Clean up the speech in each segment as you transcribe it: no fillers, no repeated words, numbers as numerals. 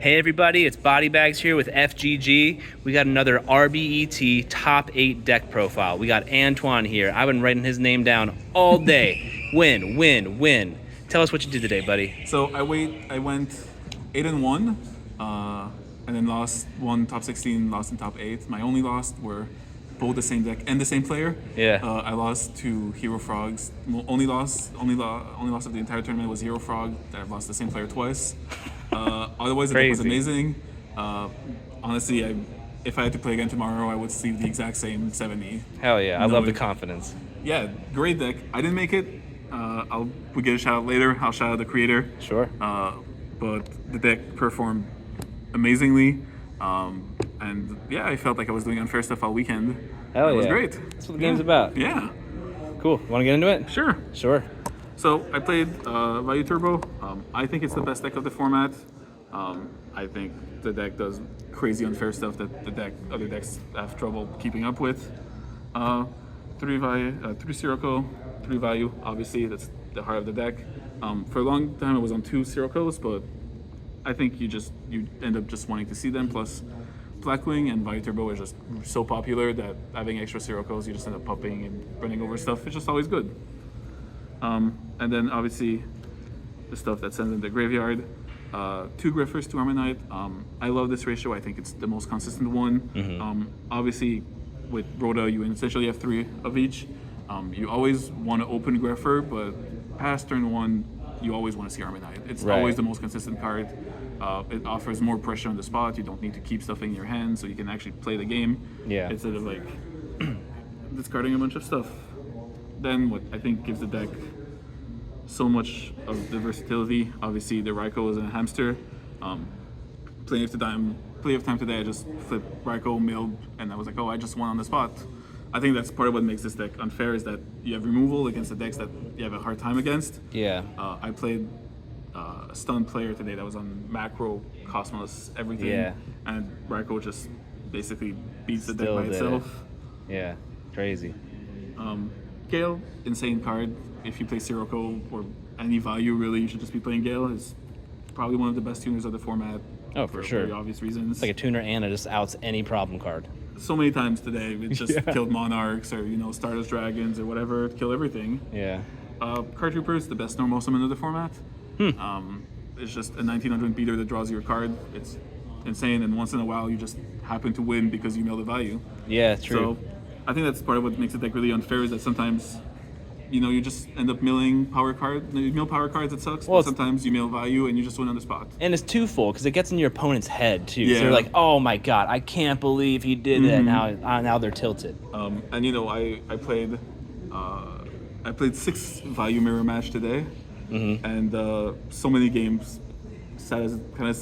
Hey everybody, it's Body Bags here with FGG. We got another RBET top 8 deck profile. We got Antoine here. I've been writing his name down all day. Win. Tell us what you did today, buddy. So I went 8-1, and then lost one top 16, lost in top 8. My only loss were both the same deck and the same player. Yeah. I lost to Hero Frogs. Only loss of the entire tournament was Hero Frog. I've lost the same player twice. Otherwise, the deck was amazing. Honestly, if I had to play again tomorrow, I would sleeve the exact same 70. Hell yeah, I love the confidence. Yeah, great deck. I didn't make it. We'll get a shout out later. I'll shout out the creator. Sure. But the deck performed amazingly. And yeah, I felt like I was doing unfair stuff all weekend. Hell yeah. It was great. That's what the game's about. Yeah. Cool. Want to get into it? Sure. So I played Vayu Turbo. I think it's the best deck of the format. I think the deck does crazy unfair stuff that other decks have trouble keeping up with. 3 Sirocco, 3 Vayu. Obviously, that's the heart of the deck. For a long time, it was on 2 Siroccos, but I think you end up just wanting to see them. Plus, Blackwing and Vayu Turbo is just so popular that having extra Siroccos, you just end up popping and running over stuff. It's just always good. And then obviously the stuff that sends in the graveyard. 2 Griffers, 2 Armonite. I love this ratio. I think it's the most consistent one. Mm-hmm. Obviously, with Rhoda, you essentially have 3 of each. You always want to open Greffer, but past turn 1, you always want to see Armonite. It's always the most consistent card. It offers more pressure on the spot. You don't need to keep stuff in your hand, so you can actually play the game instead of like discarding a bunch of stuff. Then what I think gives the deck so much of the versatility. Obviously, the Raikou is a hamster. Plenty of time today, I just flipped Raikou, milled, and I was like, oh, I just won on the spot. I think that's part of what makes this deck unfair, is that you have removal against the decks that you have a hard time against. Yeah. I played a stun player today that was on macro, Cosmos, everything, and Raikou just basically beats the deck by itself. Yeah, crazy. Gale, insane card. If you play Sirocco or any Vayu, really, you should just be playing Gale. It's probably one of the best tuners of the format. Oh, for sure. Very obvious reasons. It's like a tuner and it just outs any problem card. So many times today, it just killed Monarchs or Stardust Dragons or whatever, kill everything. Yeah. Card Troopers, the best normal summon of the format. It's just a 1900 beater that draws your card. It's insane, and once in a while you just happen to win because you mill the value. Yeah, true. So I think that's part of what makes the deck really unfair, is that sometimes you just end up milling power cards. You mill power cards, it sucks. Well, but sometimes you mill value and you just win on the spot. And it's twofold, because it gets in your opponent's head too. Yeah. So you're like, oh my god, I can't believe he did that. Now they're tilted. And I played 6 value mirror match today, and so many games. It's kind of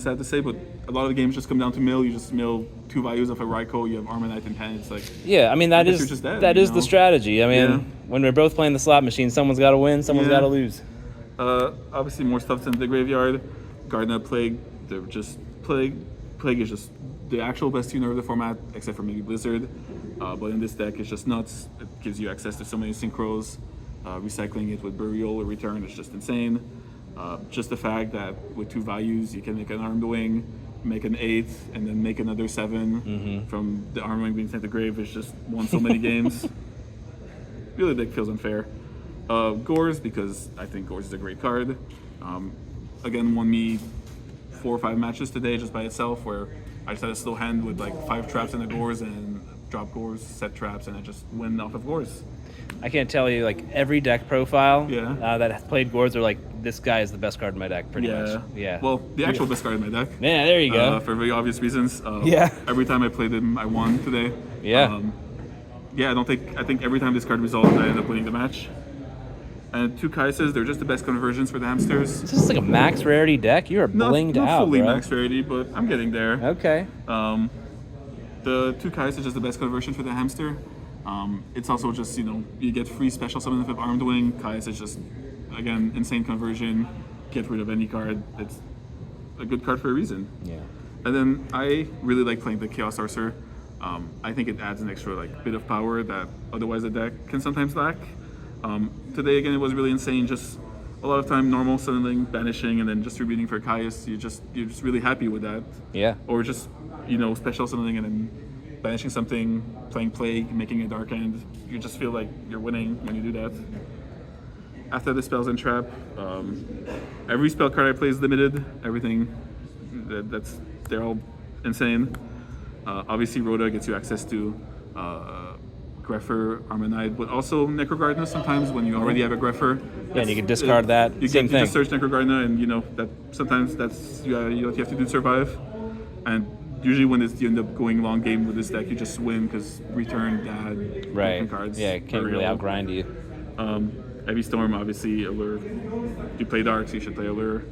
sad to say, but a lot of the games just come down to mill. You just mill 2 values of a Raikou. You have Armonite in hand. It's like, I mean, that is the strategy. I mean, when we're both playing the slot machine, someone's got to win, someone's got to lose. Obviously, more stuff's in the graveyard. Gardener, Plague. They're just Plague is just the actual best tuner of the format, except for maybe Blizzard. But in this deck, it's just nuts. It gives you access to so many synchros. Recycling it with Burial or Return is just insane. Just the fact that with 2 values, you can make an Armed Wing, make an 8, and then make another 7 from the Armed Wing being sent to grave is just won so many games. Really, the deck feels unfair. Gores, because I think Gores is a great card. Again, won me 4 or 5 matches today just by itself, where I just had a slow hand with like 5 traps in the Gores and drop Gores, set traps, and I just win off of Gores. I can't tell you, like, every deck profile that has played Gores are like, this guy is the best card in my deck, pretty much. Yeah. Well, the actual best card in my deck. Yeah, there you go. For very obvious reasons. Every time I played him, I won today. Yeah. I think every time this card resolved, I end up winning the match. And 2 Kaises, they're just the best conversions for the hamsters. Is this like a max rarity deck? You are blinged out, Not fully bro. max rarity, but I'm getting there. Okay. The 2 Kaises is just the best conversion for the hamster. It's also just, you get free special summon of Armed Wing. Kais is just, again, insane conversion. Get rid of any card. It's a good card for a reason. Yeah. And then I really like playing the Chaos Sorcerer. I think it adds an extra bit of power that otherwise the deck can sometimes lack. Today, again, it was really insane. Just a lot of time normal, suddenly banishing, and then just repeating for Caius. You're just really happy with that. Yeah. Or just special suddenly and then banishing something, playing Plague, making a Dark End. You just feel like you're winning when you do that. After the spells and trap, every spell card I play is limited. Everything they're all insane. Obviously, Rhoda gets you access to Grepher, Armonide, but also Necrogardna sometimes when you already have a Grepher. Yeah, and you can discard that. You Same can thing. just search Necrogardna, and that sometimes that's what you have to do to survive. And usually when you end up going long game with this deck, you just win because return bad Right. cards. Yeah, it can't really outgrind you. Heavy Storm, obviously, Allure. You play Dark, so you should play Allure.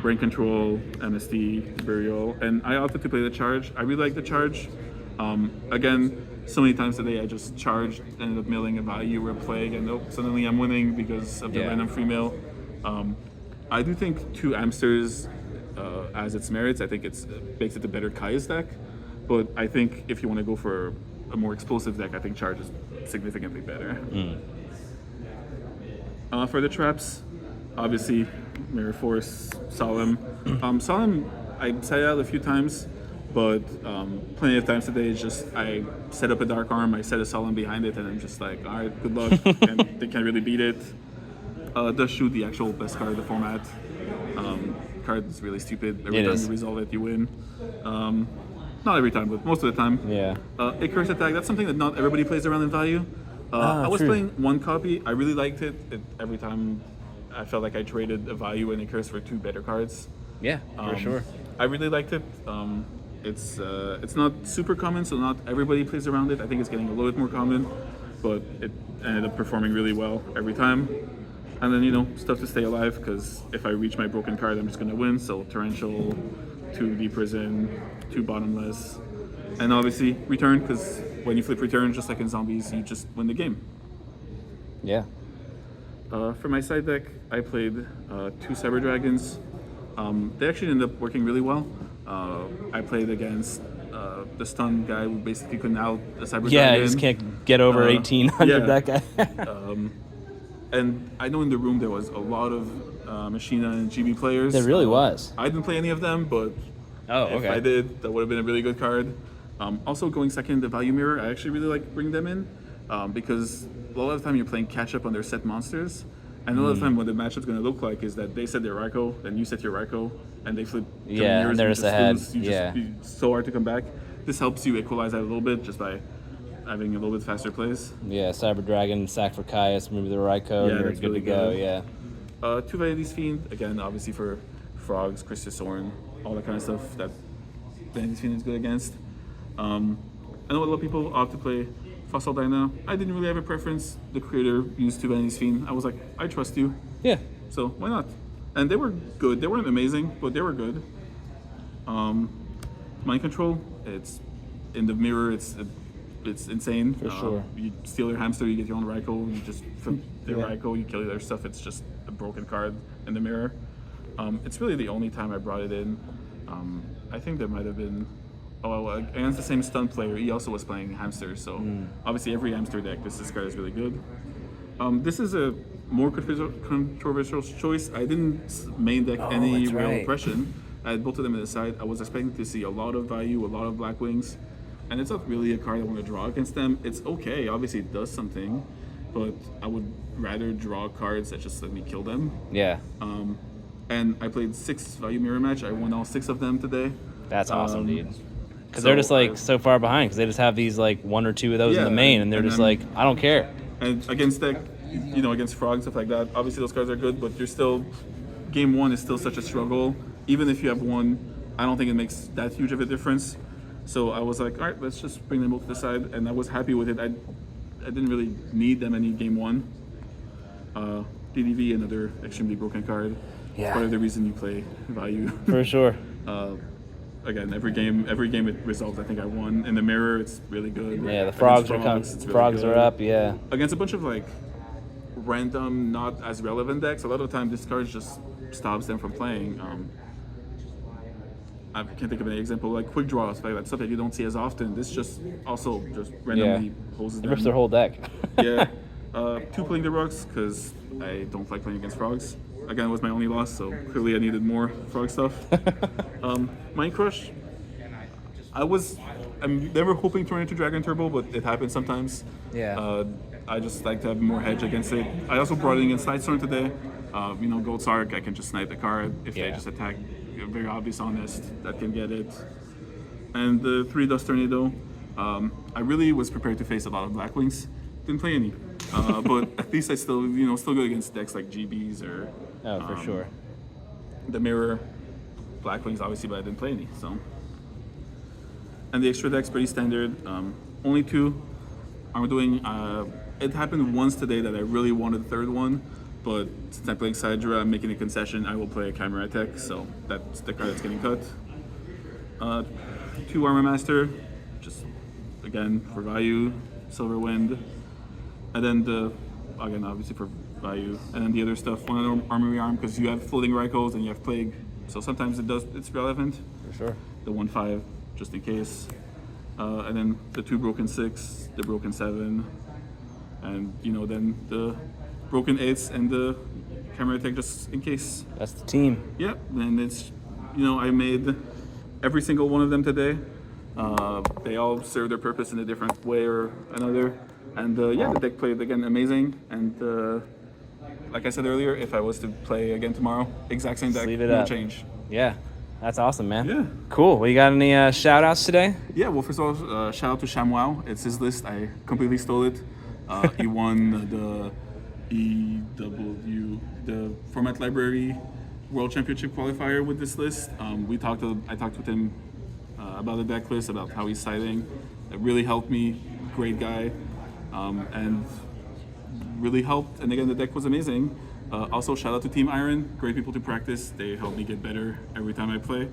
Brain Control, MST, Burial, and I opted to play the Charge. I really like the Charge. Again, so many times today I just charged, ended up milling a Value or a Plague, and suddenly I'm winning because of the random free mill. I do think 2 Amsters as its merits. I think it makes it a better Caius deck, but I think if you want to go for a more explosive deck, I think Charge is significantly better. For the traps, obviously, Mirror Force, Solemn. Solemn, I said it out a few times, but plenty of times today, it's just I set up a Dark Arm, I set a Solemn behind it, and I'm just like, all right, good luck, and they can't really beat it. Does shoot the actual best card of the format. Card is really stupid. Every time you resolve it, you win. Not every time, but most of the time. Yeah. Icarus Attack, that's something that not everybody plays around in Value. I was playing one copy. I really liked it. Every time I felt like I traded a Value and Icarus for 2 better cards. Yeah, for sure. I really liked it. It's not super common, so not everybody plays around it. I think it's getting a little bit more common, but it ended up performing really well every time. And then, stuff to stay alive, because if I reach my broken card, I'm just going to win. So Torrential, 2 Deep Prison, 2 Bottomless, and obviously Return, because when you flip Return, just like in Zombies, you just win the game. Yeah. For my side deck, I played 2 Cyber Dragons. They actually ended up working really well. I played against the stun guy who basically couldn't out the Cyber Dragon. Yeah, I just can't get over 1800, that guy. And I know in the room there was a lot of Machina and GB players. There really was. I didn't play any of them, but if I did, that would have been a really good card. Also, going second, the Value Mirror, I actually really like bringing them in because a lot of the time you're playing catch-up on their set monsters. And a lot of the time what the matchup's going to look like is that they set their Raikou, then you set your Raikou, and they flip. Yeah, and they're just ahead. It's so hard to come back. This helps you equalize that a little bit just by having a little bit faster plays. Yeah, Cyber Dragon, sack for Caius, maybe the Raikou, you're good really to go, good. yeah. 2 Vanity's Fiend, again, obviously for Frogs, Christus Orn, all that kind of stuff that Vanity's Fiend is good against. I know a lot of people opt to play Fossil Dyna. I didn't really have a preference. The creator used 2 Vanity's Fiend. I was like, I trust you. Yeah. So why not? And they were good. They weren't amazing, but they were good. Mind Control, it's in the mirror, it's insane. For sure. You steal your hamster, you get your own Raikou, you just flip their Raikou, you kill their stuff. It's just a broken card in the mirror. It's really the only time I brought it in. I think there might have been, against the same stun player, he also was playing hamster. So obviously every hamster deck, this card is really good. This is a more controversial choice. I didn't main deck any real oppression. I had both of them in the side. I was expecting to see a lot of Value, a lot of Black Wings. And it's not really a card I want to draw against them. It's okay, obviously it does something, but I would rather draw cards that just let me kill them. Yeah. And I played 6 Value Mirror match. I won all 6 of them today. That's awesome, dude. Because they're just so far behind, because they just have these 1 or 2 of those in the main, and they're just I don't care. And against deck, against Frog, stuff like that, obviously those cards are good, but you're still, game 1 is still such a struggle. Even if you have 1, I don't think it makes that huge of a difference. So I was like, all right, let's just bring them both to the side, and I was happy with it. I didn't really need them any game 1. DDV, another extremely broken card. Yeah. It's part of the reason you play Value. For sure. Again, every game it resolves. I think I won. In the mirror, it's really good. Yeah, the frogs are up. Yeah. Against a bunch of random, not as relevant decks, a lot of the time this card just stops them from playing. I can't think of any example, like quick draws, like stuff that you don't see as often. This just randomly hoses them. It rips their whole deck. Yeah. 2 playing the Rugs, because I don't like playing against Frogs. again, was my only loss, so clearly I needed more frog stuff. Mind Crush, I'm never hoping to run into Dragon Turbo, but it happens sometimes. Yeah. I just like to have more hedge against it. I also brought it in Slide Storm today. Gold Sark, I can just snipe the card if they just attack. Very obvious honest, that can get it. And the 3 Dust Tornado, I really was prepared to face a lot of Blackwings. Didn't play any, but at least I still good against decks like GBs or For sure. the Mirror, Blackwings obviously, but I didn't play any. So, and the extra deck's pretty standard. Only 2. I'm doing. It happened once today that I really wanted the 3rd one, but since I'm playing Sidra, I'm making a concession. I will play a Chimera Tech, so that's the card that's getting cut. 2 Armor Master, just again for Vayu, Silver Wind, and then again obviously for Vayu, and then the other stuff, 1 Armory Arm because you have floating Rykos and you have Plague, so sometimes it's relevant. For sure. The 1/5 just in case, and then the 2 Broken 6, the Broken 7, and then the Broken 8s and the Chimera Tech just in case. That's the team. Yeah, and it's I made every single one of them today. They all serve their purpose in a different way or another. And the deck played again amazing. And like I said earlier, if I was to play again tomorrow, exact same deck, leave it no up. change. Yeah. That's awesome, man. Yeah. Cool. Well, you got any shout outs today? Yeah, well, first of all, shout out to ShamWow. It's his list. I completely stole it. He won the the Format Library World Championship qualifier with this list. I talked with him about the deck list, about how he's siding. It really helped me. Great guy, and really helped. And again, the deck was amazing. Also, shout out to Team Iron. Great people to practice. They help me get better every time I play,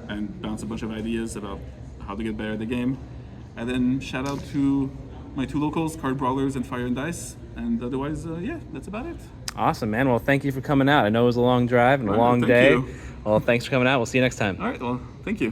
and bounce a bunch of ideas about how to get better at the game. And then shout out to my 2 locals, Card Brawlers and Fire and Dice. And otherwise, that's about it. Awesome, man. Well, thank you for coming out. I know it was a long drive and a long thank day. you. Well, thanks for coming out. We'll see you next time. All right, well, thank you.